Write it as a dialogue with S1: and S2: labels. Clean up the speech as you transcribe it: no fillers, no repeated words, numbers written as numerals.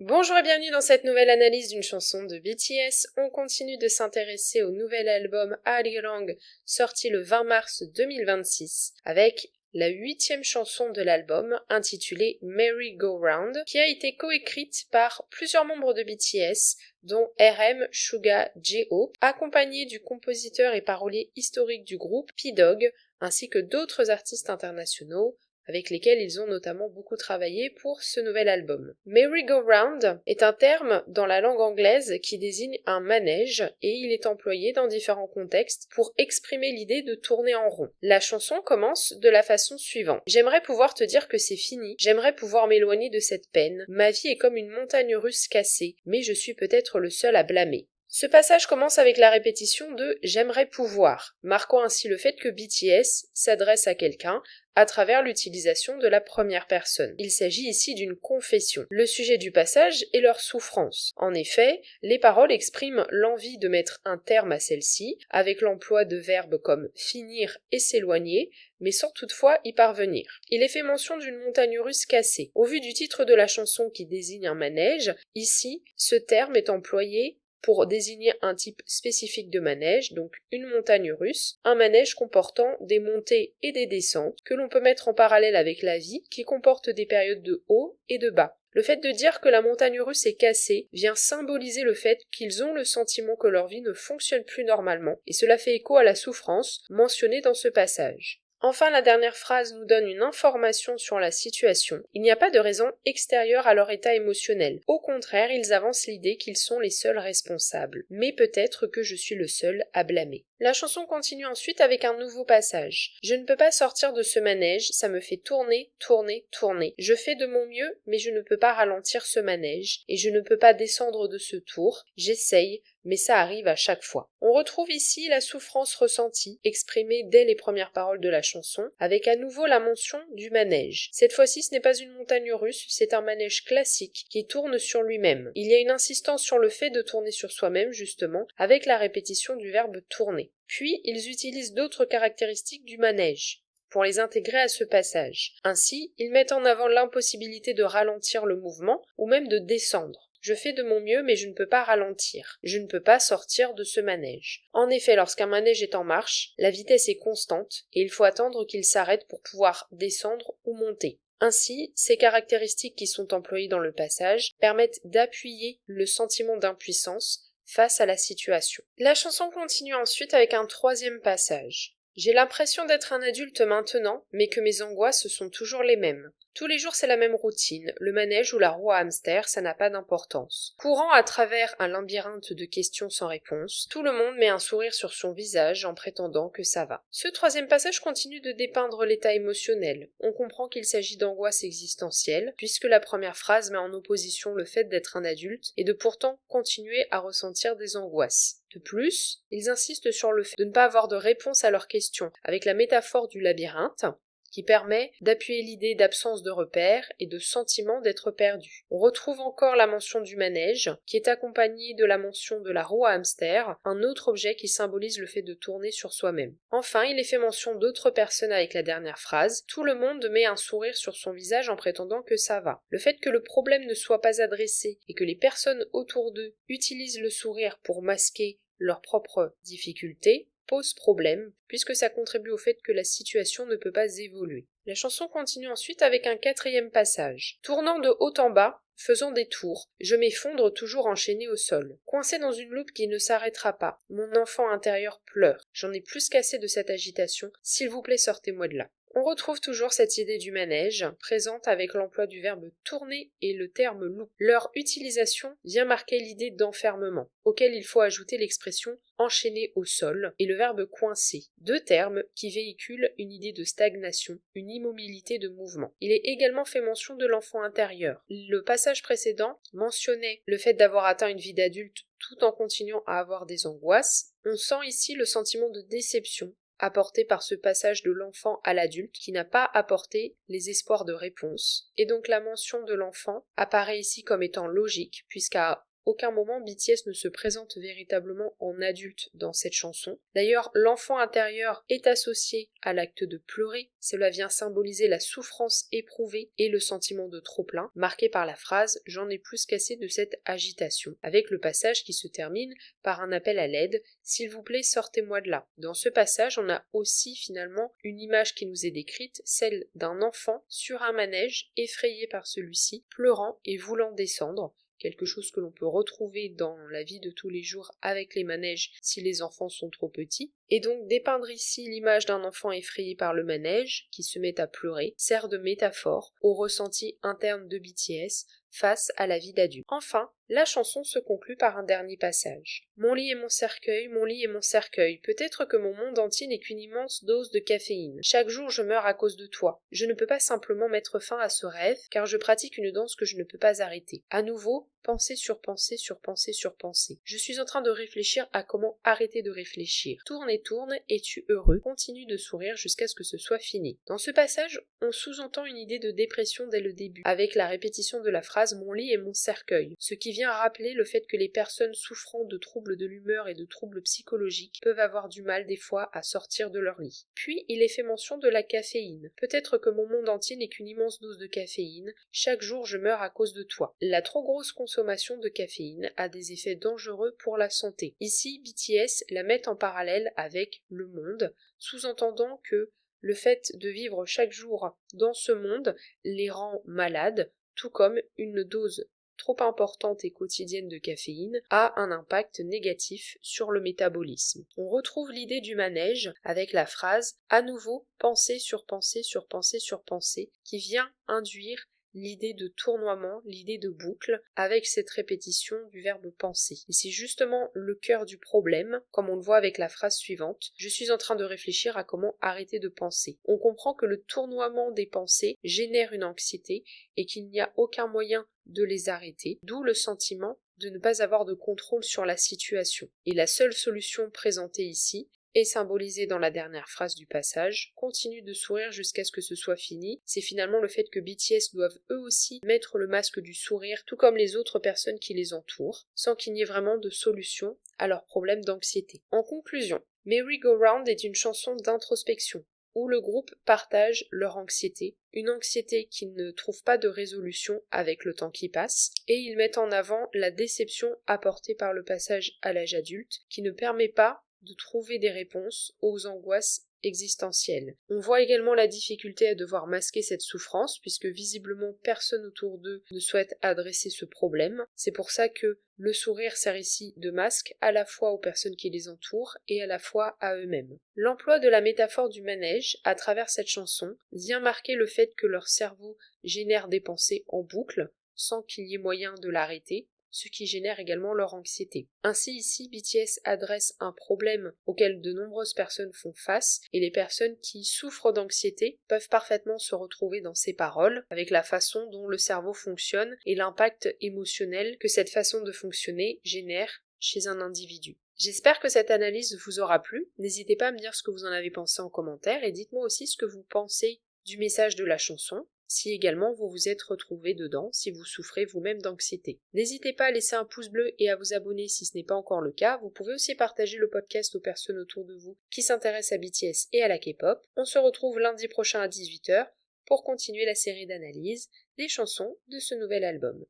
S1: Bonjour et bienvenue dans cette nouvelle analyse d'une chanson de BTS. On continue de s'intéresser au nouvel album Arirang sorti le 20 mars 2026 avec la 8e chanson de l'album intitulée Merry Go Round qui a été coécrite par plusieurs membres de BTS dont RM, Suga, J-Hope, accompagné du compositeur et parolier historique du groupe P-Dog ainsi que d'autres artistes internationaux avec lesquels ils ont notamment beaucoup travaillé pour ce nouvel album. Merry-go-round est un terme dans la langue anglaise qui désigne un manège et il est employé dans différents contextes pour exprimer l'idée de tourner en rond. La chanson commence de la façon suivante. J'aimerais pouvoir te dire que c'est fini, j'aimerais pouvoir m'éloigner de cette peine, ma vie est comme une montagne russe cassée, mais je suis peut-être le seul à blâmer. Ce passage commence avec la répétition de « j'aimerais pouvoir », marquant ainsi le fait que BTS s'adresse à quelqu'un à travers l'utilisation de la première personne. Il s'agit ici d'une confession. Le sujet du passage est leur souffrance. En effet, les paroles expriment l'envie de mettre un terme à celle-ci, avec l'emploi de verbes comme « finir » et « s'éloigner », mais sans toutefois y parvenir. Il est fait mention d'une montagne russe cassée. Au vu du titre de la chanson qui désigne un manège, ici, ce terme est employé pour désigner un type spécifique de manège, donc une montagne russe, un manège comportant des montées et des descentes que l'on peut mettre en parallèle avec la vie qui comporte des périodes de haut et de bas. Le fait de dire que la montagne russe est cassée vient symboliser le fait qu'ils ont le sentiment que leur vie ne fonctionne plus normalement, et cela fait écho à la souffrance mentionnée dans ce passage. Enfin, la dernière phrase nous donne une information sur la situation. Il n'y a pas de raison extérieure à leur état émotionnel. Au contraire, ils avancent l'idée qu'ils sont les seuls responsables. Mais peut-être que je suis le seul à blâmer. La chanson continue ensuite avec un nouveau passage. Je ne peux pas sortir de ce manège, ça me fait tourner, tourner, tourner. Je fais de mon mieux, mais je ne peux pas ralentir ce manège, et je ne peux pas descendre de ce tour. J'essaye, mais ça arrive à chaque fois. On retrouve ici la souffrance ressentie, exprimée dès les premières paroles de la chanson, avec à nouveau la mention du manège. Cette fois-ci, ce n'est pas une montagne russe, c'est un manège classique qui tourne sur lui-même. Il y a une insistance sur le fait de tourner sur soi-même, justement, avec la répétition du verbe tourner. Puis, ils utilisent d'autres caractéristiques du manège pour les intégrer à ce passage. Ainsi, ils mettent en avant l'impossibilité de ralentir le mouvement ou même de descendre. Je fais de mon mieux, mais je ne peux pas ralentir. Je ne peux pas sortir de ce manège. En effet, lorsqu'un manège est en marche, la vitesse est constante et il faut attendre qu'il s'arrête pour pouvoir descendre ou monter. Ainsi, ces caractéristiques qui sont employées dans le passage permettent d'appuyer le sentiment d'impuissance face à la situation. La chanson continue ensuite avec un troisième passage. J'ai l'impression d'être un adulte maintenant, mais que mes angoisses sont toujours les mêmes. Tous les jours c'est la même routine, le manège ou la roue à hamster, ça n'a pas d'importance. Courant à travers un labyrinthe de questions sans réponse, tout le monde met un sourire sur son visage en prétendant que ça va. Ce troisième passage continue de dépeindre l'état émotionnel. On comprend qu'il s'agit d'angoisse existentielle, puisque la première phrase met en opposition le fait d'être un adulte et de pourtant continuer à ressentir des angoisses. De plus, ils insistent sur le fait de ne pas avoir de réponse à leurs questions, avec la métaphore du labyrinthe, qui permet d'appuyer l'idée d'absence de repères et de sentiment d'être perdu. On retrouve encore la mention du manège, qui est accompagnée de la mention de la roue à hamster, un autre objet qui symbolise le fait de tourner sur soi-même. Enfin, il est fait mention d'autres personnes avec la dernière phrase. Tout le monde met un sourire sur son visage en prétendant que ça va. Le fait que le problème ne soit pas adressé et que les personnes autour d'eux utilisent le sourire pour masquer leurs propres difficultés pose problème, puisque ça contribue au fait que la situation ne peut pas évoluer. La chanson continue ensuite avec un quatrième passage. Tournant de haut en bas, faisant des tours, je m'effondre toujours enchaîné au sol. Coincé dans une loupe qui ne s'arrêtera pas. Mon enfant intérieur pleure. J'en ai plus qu'assez de cette agitation. S'il vous plaît, sortez-moi de là. On retrouve toujours cette idée du manège, présente avec l'emploi du verbe tourner et le terme loup. Leur utilisation vient marquer l'idée d'enfermement, auquel il faut ajouter l'expression enchaîner au sol et le verbe coincer, deux termes qui véhiculent une idée de stagnation, une immobilité de mouvement. Il est également fait mention de l'enfant intérieur. Le passage précédent mentionnait le fait d'avoir atteint une vie d'adulte tout en continuant à avoir des angoisses. On sent ici le sentiment de déception apporté par ce passage de l'enfant à l'adulte qui n'a pas apporté les espoirs de réponse. Et donc la mention de l'enfant apparaît ici comme étant logique, puisqu'à aucun moment BTS ne se présente véritablement en adulte dans cette chanson. D'ailleurs, l'enfant intérieur est associé à l'acte de pleurer. Cela vient symboliser la souffrance éprouvée et le sentiment de trop-plein, marqué par la phrase « J'en ai plus qu'assez de cette agitation », avec le passage qui se termine par un appel à l'aide « S'il vous plaît, sortez-moi de là ». Dans ce passage, on a aussi finalement une image qui nous est décrite, celle d'un enfant sur un manège, effrayé par celui-ci, pleurant et voulant descendre, quelque chose que l'on peut retrouver dans la vie de tous les jours avec les manèges si les enfants sont trop petits. Et donc dépeindre ici l'image d'un enfant effrayé par le manège, qui se met à pleurer, sert de métaphore au ressenti interne de BTS face à la vie d'adulte. Enfin, la chanson se conclut par un dernier passage. Mon lit est mon cercueil, mon lit est mon cercueil. Peut-être que mon monde entier n'est qu'une immense dose de caféine. Chaque jour je meurs à cause de toi. Je ne peux pas simplement mettre fin à ce rêve, car je pratique une danse que je ne peux pas arrêter. À nouveau, pensée sur pensée sur pensée sur pensée. Je suis en train de réfléchir à comment arrêter de réfléchir. Tourne et tourne, es-tu heureux? Continue de sourire jusqu'à ce que ce soit fini. Dans ce passage, on sous-entend une idée de dépression dès le début, avec la répétition de la phrase « mon lit est mon cercueil », ce qui vient rappeler le fait que les personnes souffrant de troubles de l'humeur et de troubles psychologiques peuvent avoir du mal des fois à sortir de leur lit. Puis, il est fait mention de la caféine. Peut-être que mon monde entier n'est qu'une immense dose de caféine. Chaque jour, je meurs à cause de toi. La trop grosse consommation de caféine a des effets dangereux pour la santé. Ici, BTS la met en parallèle avec le monde, sous-entendant que le fait de vivre chaque jour dans ce monde les rend malades, tout comme une dose trop importante et quotidienne de caféine a un impact négatif sur le métabolisme. On retrouve l'idée du manège avec la phrase « à nouveau, pensée sur pensée sur pensée sur pensée » qui vient induire l'idée de tournoiement, l'idée de boucle, avec cette répétition du verbe penser. Et c'est justement le cœur du problème, comme on le voit avec la phrase suivante. Je suis en train de réfléchir à comment arrêter de penser. On comprend que le tournoiement des pensées génère une anxiété et qu'il n'y a aucun moyen de les arrêter, d'où le sentiment de ne pas avoir de contrôle sur la situation. Et la seule solution présentée ici est symbolisé dans la dernière phrase du passage, continue de sourire jusqu'à ce que ce soit fini, c'est finalement le fait que BTS doivent eux aussi mettre le masque du sourire, tout comme les autres personnes qui les entourent, sans qu'il n'y ait vraiment de solution à leurs problèmes d'anxiété. En conclusion, Merry Go Round est une chanson d'introspection, où le groupe partage leur anxiété, une anxiété qui ne trouve pas de résolution avec le temps qui passe, et ils mettent en avant la déception apportée par le passage à l'âge adulte, qui ne permet pas de trouver des réponses aux angoisses existentielles. On voit également la difficulté à devoir masquer cette souffrance, puisque visiblement personne autour d'eux ne souhaite adresser ce problème. C'est pour ça que le sourire sert ici de masque à la fois aux personnes qui les entourent et à la fois à eux-mêmes. L'emploi de la métaphore du manège à travers cette chanson vient marquer le fait que leur cerveau génère des pensées en boucle, sans qu'il y ait moyen de l'arrêter, ce qui génère également leur anxiété. Ainsi ici, BTS adresse un problème auquel de nombreuses personnes font face, et les personnes qui souffrent d'anxiété peuvent parfaitement se retrouver dans ces paroles, avec la façon dont le cerveau fonctionne et l'impact émotionnel que cette façon de fonctionner génère chez un individu. J'espère que cette analyse vous aura plu. N'hésitez pas à me dire ce que vous en avez pensé en commentaire, et dites-moi aussi ce que vous pensez du message de la chanson, si également vous vous êtes retrouvé dedans, si vous souffrez vous-même d'anxiété. N'hésitez pas à laisser un pouce bleu et à vous abonner si ce n'est pas encore le cas. Vous pouvez aussi partager le podcast aux personnes autour de vous qui s'intéressent à BTS et à la K-pop. On se retrouve lundi prochain à 18h pour continuer la série d'analyses des chansons de ce nouvel album.